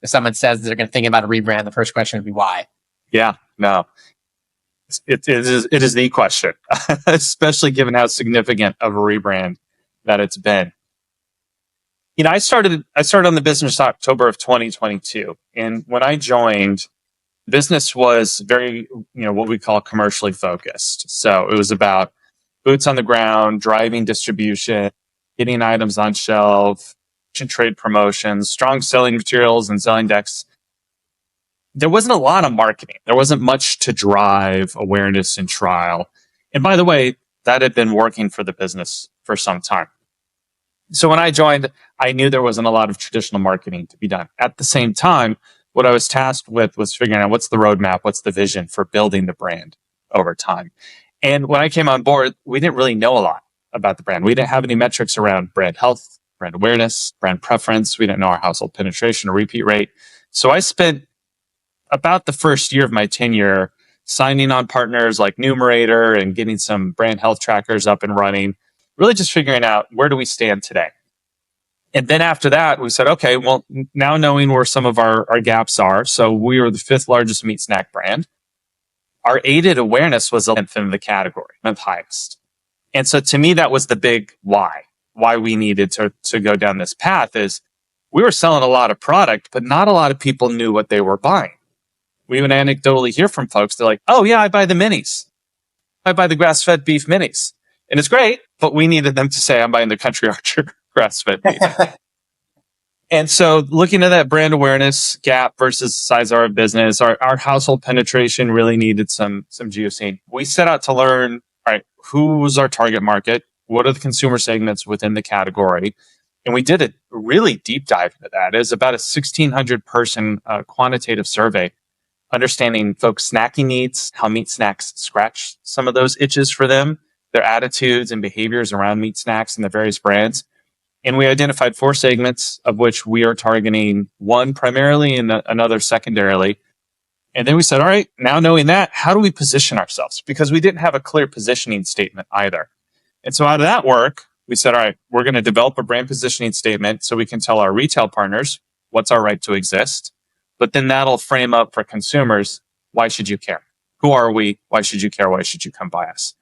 if someone says they're going to think about a rebrand, the first question would be why? Yeah, no. It is the question, especially given how significant of a rebrand that it's been. I started on the business October of 2022. And when I joined, business was very, what we call commercially focused. So it was about boots on the ground, driving distribution, getting items on shelf, trade promotions, strong selling materials and selling decks. There wasn't a lot of marketing. There wasn't much to drive awareness and trial. And by the way, that had been working for the business for some time. So when I joined, I knew there wasn't a lot of traditional marketing to be done. At the same time, what I was tasked with was figuring out what's the roadmap, what's the vision for building the brand over time. And when I came on board, we didn't really know a lot about the brand. We didn't have any metrics around brand health, brand awareness, brand preference. We didn't know our household penetration or repeat rate. So I spent about the first year of my tenure signing on partners like Numerator and getting some brand health trackers up and running, really just figuring out where do we stand today. And then after that, we said, okay, well, now knowing where some of our gaps are. So we were the 5th largest meat snack brand. Our aided awareness was the 10th in the category, 10th highest. And so to me, that was the big why we needed to go down this path is we were selling a lot of product, but not a lot of people knew what they were buying. We would anecdotally hear from folks. They're like, oh yeah, I buy the minis. I buy the grass-fed beef minis. And it's great, but we needed them to say, I'm buying the Country Archer grass-fed beef. And so looking at that brand awareness gap versus the size of our business, our household penetration really needed some juicing. We set out to learn, all right, who's our target market? What are the consumer segments within the category? And we did a really deep dive into that. It was about a 1,600 person quantitative survey, understanding folks' snacking needs, how meat snacks scratch some of those itches for them, their attitudes and behaviors around meat snacks and the various brands. And we identified 4 segments, of which we are targeting one primarily and another secondarily. And then we said, all right, now knowing that, how do we position ourselves? Because we didn't have a clear positioning statement either. And so out of that work, we said, all right, we're going to develop a brand positioning statement so we can tell our retail partners what's our right to exist. But then that'll frame up for consumers, why should you care? Who are we? Why should you care? Why should you come buy us?